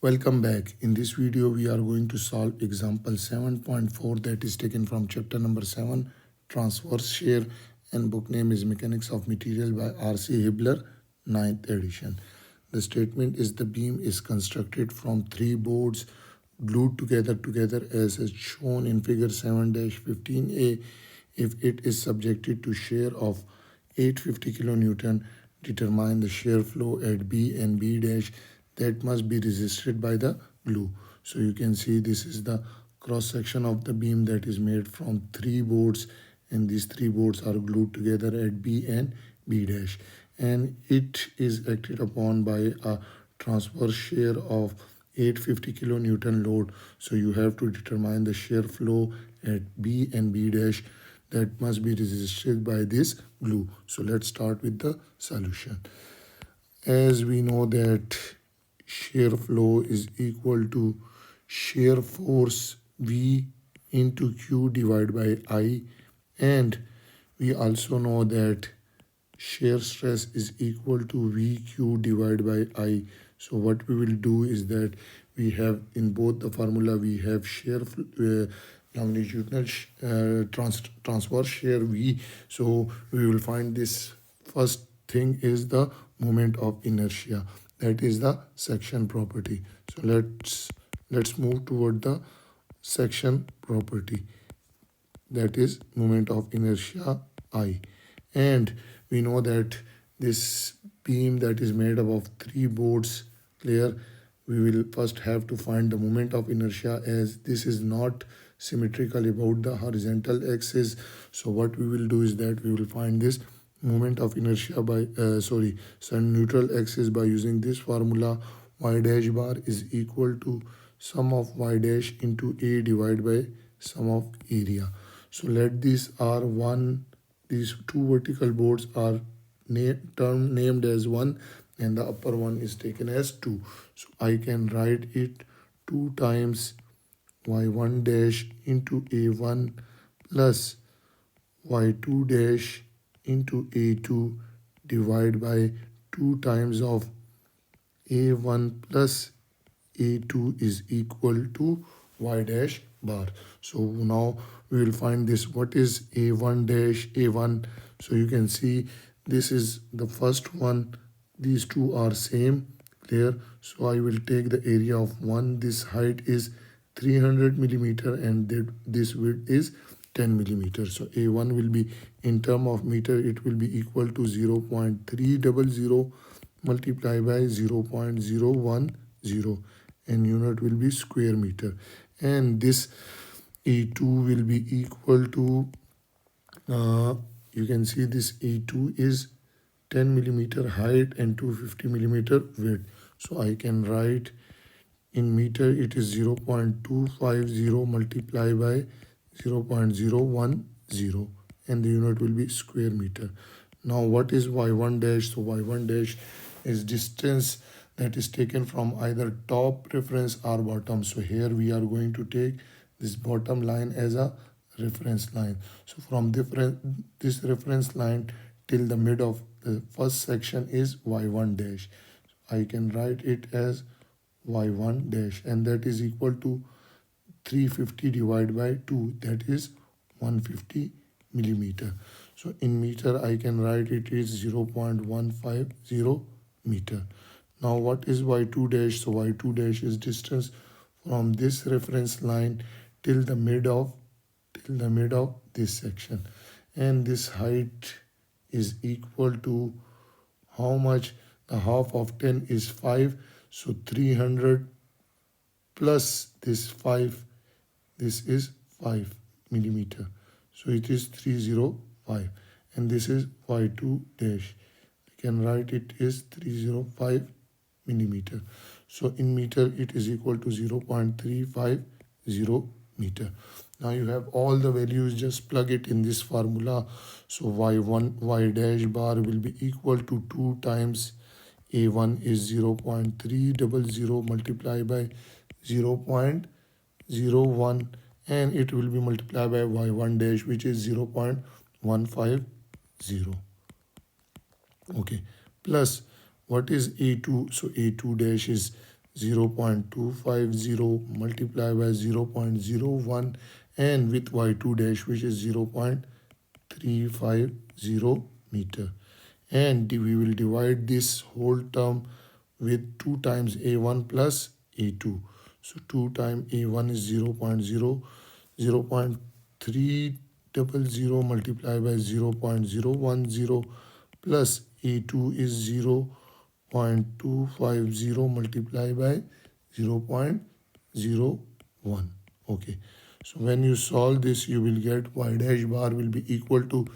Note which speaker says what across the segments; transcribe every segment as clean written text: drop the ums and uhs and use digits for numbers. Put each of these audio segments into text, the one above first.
Speaker 1: Welcome back. In this video, we are going to solve example 7.4 that is taken from chapter number 7, Transverse Shear, and book name is Mechanics of Material by R.C. Hibbeler, 9th edition. The statement is the beam is constructed from 3 boards glued together as is shown in figure 7-15a. If it is subjected to shear of 850 kilonewton, determine the shear flow at B and B dash that must be resisted by the glue. So you can see this is the cross section of the beam that is made from 3 boards, and these 3 boards are glued together at B and B dash, and it is acted upon by a transverse shear of 850 kilonewton load. So you have to determine the shear flow at B and B dash that must be resisted by this glue. So let's start with the solution. As we know that shear flow is equal to shear force V into Q divided by I, and we also know that shear stress is equal to VQ divided by I. So what we will do is that we have in both the formula we have shear longitudinal transverse shear V. So we will find this first thing is the moment of inertia, that is the section property. So let's move toward the section property, that is moment of inertia I. And we know that this beam that is made up of 3 boards, clear, we will first have to find the moment of inertia, as this is not symmetrical about the horizontal axis. So what we will do is that we will find this moment of inertia by neutral axis by using this formula. Y dash bar is equal to sum of y dash into A divided by sum of area. So let these R1, these 2 vertical boards are named as 1, and the upper one is taken as 2. So I can write it 2 times y1 dash into A1 plus y2 dash into A2 divided by 2 times of A1 plus A2 is equal to y dash bar. So now we will find this. What is A1 dash A1? So you can see this is the first one. These two are same, clear. So I will take the area of one. This height is 300 millimeter and this width is 10 millimeter. So A1 will be, in term of meter, it will be equal to 0.300 multiplied by 0.010, and unit will be square meter. And this A2 will be equal to, you can see this A2 is 10 millimeter height and 250 millimeter width. So I can write in meter it is 0.250 multiplied by 0.010, and the unit will be square meter. Now what is y1 dash? So y1 dash is distance that is taken from either top reference or bottom. So here we are going to take this bottom line as a reference line. So from this reference line till the mid of the first section is y1 dash. I can write it as y1 dash, and that is equal to 350 divided by 2, that is 150 millimeter. So in meter I can write it is 0.150 meter. Now what is y2 dash? So y2 dash is distance from this reference line till the mid of this section, and this height is equal to how much? The half of 10 is 5, so 300 plus this 5, this is 5 millimeter, so it is 305, and this is y2 dash. I can write it is 305 millimeter. So in meter it is equal to 0.350 meter. Now you have all the values, just plug it in this formula. So y dash bar will be equal to 2 times A1 is 0.300 multiplied by 0.01, and it will be multiplied by y1 dash, which is 0.150. Okay, plus what is A2? So A2 dash is 0.250 multiplied by 0.01 and with y2 dash which is 0.350 meter. And we will divide this whole term with 2 times a1 plus a2. So 2 times a1 is 0.300 multiplied by 0.010 plus a2 is 0.250 multiplied by 0.01. Okay, so when you solve this you will get y dash bar will be equal to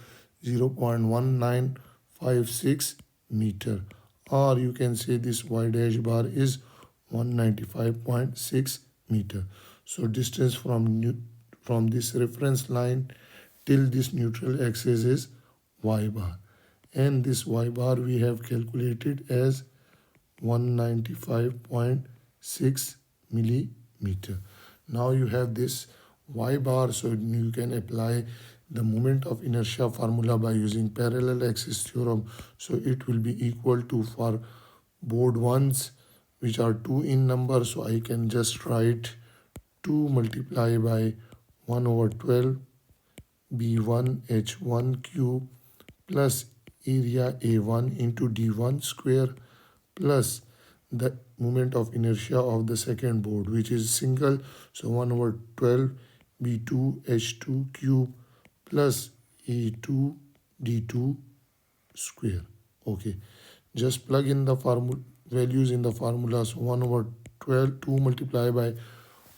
Speaker 1: 0.1956 meter, or you can say this y dash bar is 195.6 meter. So distance from this reference line till this neutral axis is y bar, and this y bar we have calculated as 195.6 millimeter. Now you have this y bar, so you can apply the moment of inertia formula by using parallel axis theorem. So it will be equal to, for board ones which are 2 in number, so I can just write 2 multiplied by 1 over 12 b1 h1 cube plus area a1 into d1 square plus the moment of inertia of the second board which is single, so 1 over 12 b2 h2 cube plus e2 d2 square. Okay, just plug in the values in the formula. So 1 over 12, 2 multiplied by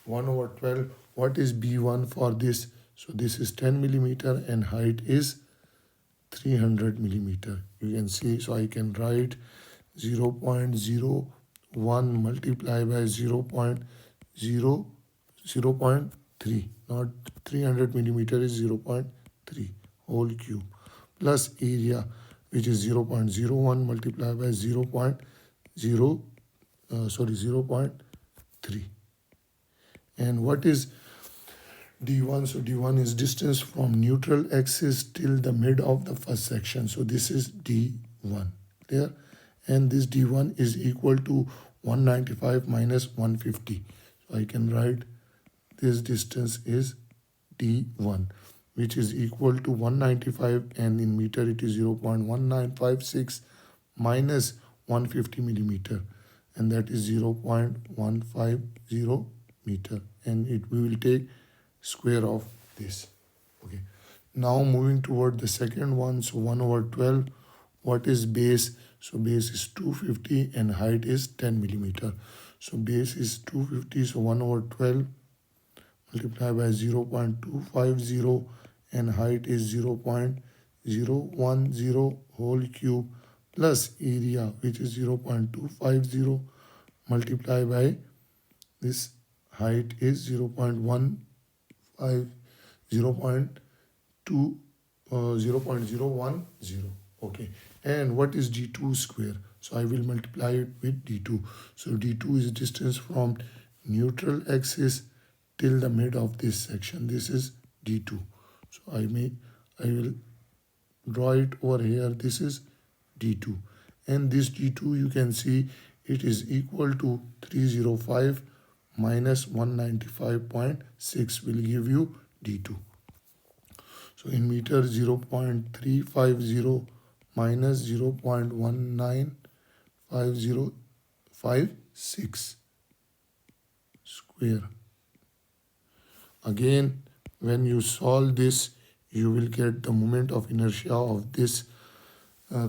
Speaker 1: 1 over 12. What is b1 for this? So this is 10 millimeter and height is 300 millimeter. You can see, so I can write 0.01 multiplied by 0.3, not 300 millimeter is 0.3 whole cube plus area which is 0.01 multiplied by 0.3. And what is d1? So d1 is distance from neutral axis till the mid of the first section. So this is d1 there, and this d1 is equal to 195 minus 150. So I can write this distance is d1 which is equal to 195, and in meter it is 0.1956 minus 150 millimeter, and that is 0.150 meter, and we will take square of this. Okay, now moving toward the second one. So 1 over 12, what is base? So base is 250 and height is 10 millimeter. So base is 250, so 1 over 12 multiplied by 0.250 and height is 0.010 whole cube plus area which is 0.250 multiplied by this height is 0.150 0.010. Okay, and what is d2 square? So I will multiply it with d2. So d2 is distance from neutral axis till the mid of this section. This is d2. So I will draw it over here. This is d2, and this d2 you can see it is equal to 305 minus 195.6 will give you d2. So in meter 0.350 minus 0.195056 square. Again, when you solve this, you will get the moment of inertia of this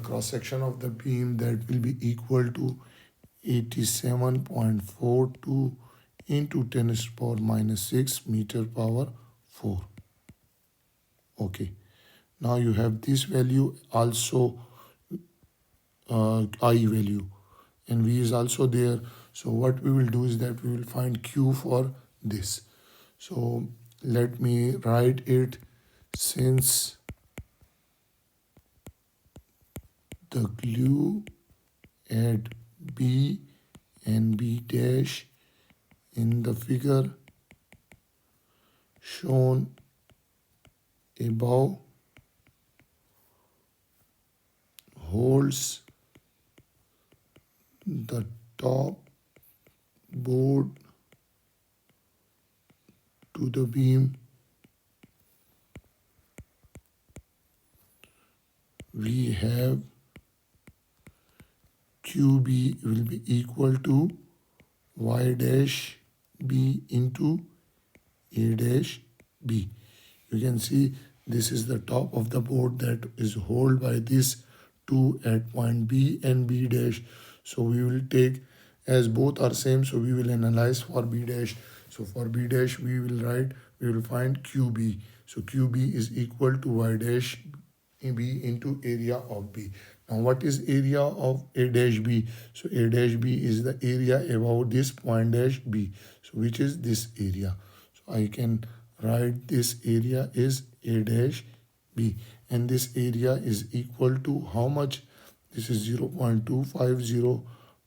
Speaker 1: cross section of the beam, that will be equal to 87.42 into 10 to the power minus 6 meter power 4. Okay, now you have this value also, I value, and V is also there. So what we will do is that we will find Q for this. So let me write it. Since the glue at B and B dash in the figure shown above holds the top board to the beam, we have QB will be equal to Y dash B into A dash B. You can see this is the top of the board that is held by this two at point B and B dash. So we will take, as both are same, so we will analyze for B dash. So for B dash we will find QB. So QB is equal to Y dash B into area of B. Now what is area of A dash B? So A dash B is the area about this point dash B. So which is this area. So I can write this area is A dash B, and this area is equal to how much? This is 0.250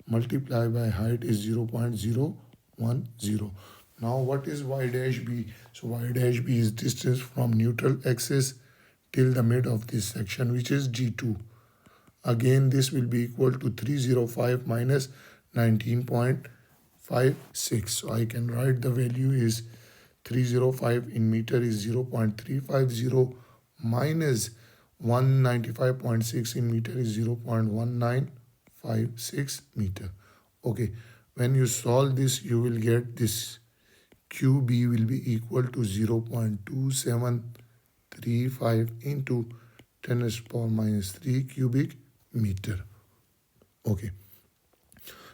Speaker 1: multiplied by height is 0.010. Now what is Y dash B? So Y dash B is distance from neutral axis till the mid of this section, which is G2. Again, this will be equal to 305 minus 19.56. So I can write the value is 305 in meter is 0.350 minus 195.6 in meter is 0.1956 meter. Okay, when you solve this, you will get this QB will be equal to 0.2735 into 10 to the power minus 3 cubic meter. Okay.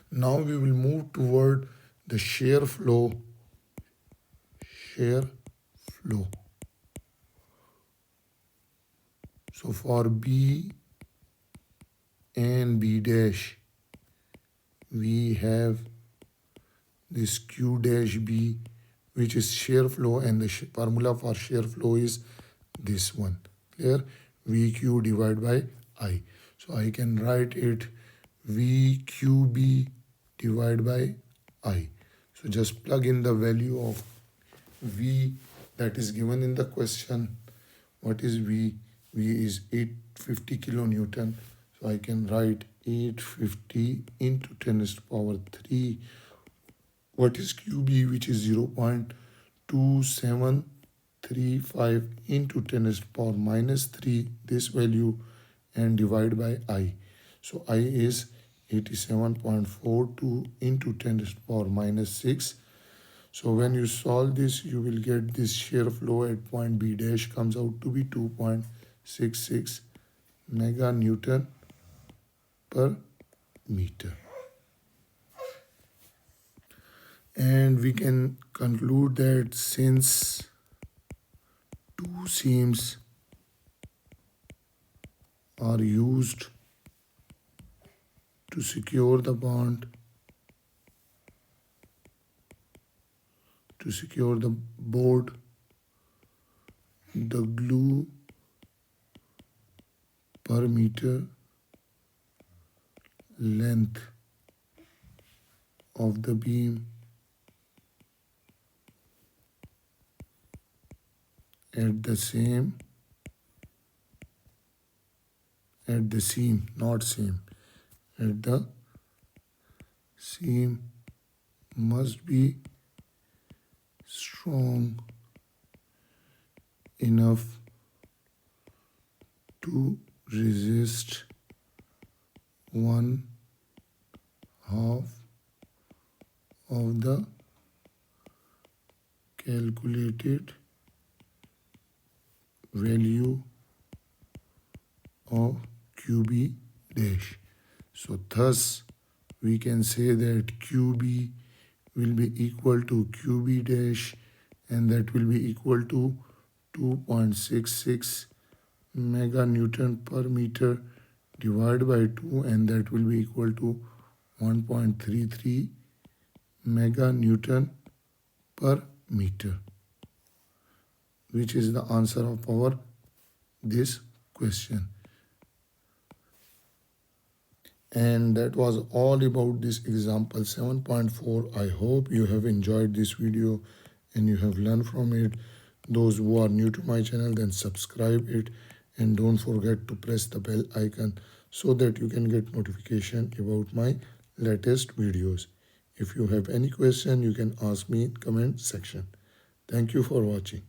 Speaker 1: Now we will move toward the shear flow. So for B and B dash, we have this Q dash B, which is shear flow, and the formula for shear flow is this one. Clear? VQ divided by I. So I can write it VQB divided by I. So just plug in the value of V that is given in the question. What is V? V is 850 kilonewton. So I can write 850 into 10 to the power 3. What is QB, which is 0.2735 into 10 to the power minus 3, this value, and divide by I. So I is 87.42 into 10 to the power minus 6. So when you solve this, you will get this shear flow at point B dash comes out to be 2.66 mega Newton per meter. And we can conclude that since two seams are used to secure the bond, to secure the board, the glue per meter length of the beam at the seam, at the seam must be strong enough to resist 1/2 of the calculated value of QB dash. So thus we can say that QB will be equal to QB dash, and that will be equal to 2.66 mega Newton per meter divided by 2, and that will be equal to 1.33 mega Newton per meter, which is the answer of our this question. And that was all about this example 7.4. I hope you have enjoyed this video and you have learned from it. Those who are new to my channel, then subscribe it, and don't forget to press the bell icon so that you can get notification about my latest videos. If you have any question, you can ask me in comment section. Thank you for watching.